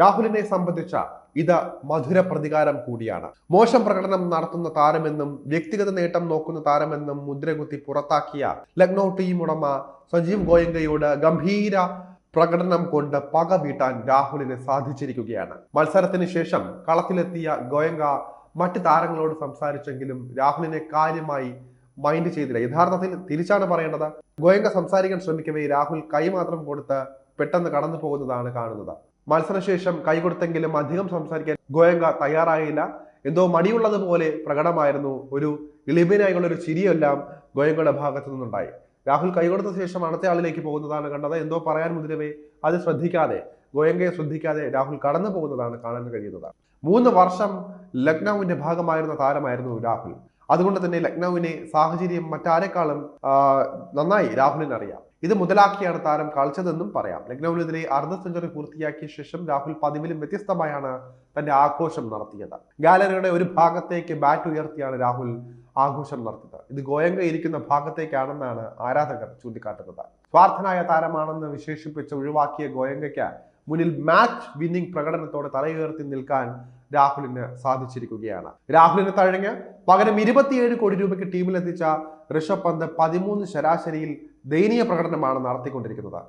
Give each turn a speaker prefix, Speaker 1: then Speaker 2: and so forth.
Speaker 1: രാഹുലിനെ സംബന്ധിച്ച ഇത് മധുര പ്രതികാരം കൂടിയാണ്. മോശം പ്രകടനം നടത്തുന്ന താരമെന്നും വ്യക്തിഗത നേട്ടം നോക്കുന്ന താരമെന്നും മുദ്രകുത്തി പുറത്താക്കിയ ലക്നൗ ടീം ഉടമ സഞ്ജീവ് ഗോയങ്കയോട് ഗംഭീര പ്രകടനം കൊണ്ട് പക വീട്ടാൻ രാഹുലിന് സാധിച്ചിരിക്കുകയാണ്. മത്സരത്തിന് ശേഷം കളത്തിലെത്തിയ ഗോയങ്ക മറ്റ് താരങ്ങളോട് സംസാരിച്ചെങ്കിലും രാഹുലിനെ കാര്യമായി മൈൻഡ് ചെയ്തില്ല. യഥാർത്ഥത്തിൽ തിരിച്ചാണ് പറയേണ്ടത്. ഗോയങ്ക സംസാരിക്കാൻ ശ്രമിക്കവേ രാഹുൽ കൈ മാത്രം കൊടുത്ത് പെട്ടെന്ന് കടന്നു പോകുന്നതാണ് കാണുന്നത്. മത്സരശേഷം കൈകൊടുത്തെങ്കിലും അധികം സംസാരിക്കാൻ ഗോയങ്ക തയ്യാറായില്ല. എന്തോ മടിയുള്ളതുപോലെ പ്രകടമായിരുന്നു. ഒരു ഇളിബിനായുള്ള ഒരു ചിരിയെല്ലാം ഗോയങ്കയുടെ ഭാഗത്തു നിന്നുണ്ടായി. രാഹുൽ കൈകൊടുത്ത ശേഷം അടുത്ത ആളിലേക്ക് പോകുന്നതാണ് കണ്ടത്. എന്തോ പറയാൻ മുതിരവേ അത് ശ്രദ്ധിക്കാതെ, ഗോയങ്കയെ ശ്രദ്ധിക്കാതെ രാഹുൽ കടന്നു പോകുന്നതാണ് കാണാൻ കഴിയുന്നത്. 3 വർഷം ലക്നൌവിന്റെ ഭാഗമായിരുന്ന താരമായിരുന്നു രാഹുൽ. അതുകൊണ്ട് തന്നെ ലക്നൌവിനെ സാഹചര്യം മറ്റാരെക്കാളും നന്നായി രാഹുലിന് അറിയാം. ഇത് മുതലാക്കിയാണ് താരം കളിച്ചതെന്നും പറയാം. ലക്നൌവിനെതിരെ അർദ്ധ സെഞ്ചുറി പൂർത്തിയാക്കിയ ശേഷം രാഹുൽ പതിവിലും വ്യത്യസ്തമായാണ് തന്റെ ആഘോഷം നടത്തിയത്. ഗാലറിയുടെ ഒരു ഭാഗത്തേക്ക് ബാറ്റ് ഉയർത്തിയാണ് രാഹുൽ ആഘോഷം നടത്തിയത്. ഇത് ഗോയങ്ക ഇരിക്കുന്ന ഭാഗത്തേക്കാണെന്നാണ് ആരാധകർ ചൂണ്ടിക്കാട്ടുന്നത്. സ്വാർത്ഥനായ താരമാണെന്ന് വിശേഷിപ്പിച്ച് ഒഴിവാക്കിയ ഗോയങ്കയ്ക്ക് മുന്നിൽ മാച്ച് വിന്നിംഗ് പ്രകടനത്തോടെ തലയുയർത്തി നിൽക്കാൻ രാഹുലിന് സാധിച്ചിരിക്കുകയാണ്. രാഹുലിന് തഴഞ്ഞ് പകരം 27 കോടി രൂപയ്ക്ക് ടീമിലെത്തിച്ച ഋഷഭ് പന്ത് 13 ശരാശരിയിൽ ദയനീയ പ്രകടനമാണ് നടത്തിക്കൊണ്ടിരിക്കുന്നത്.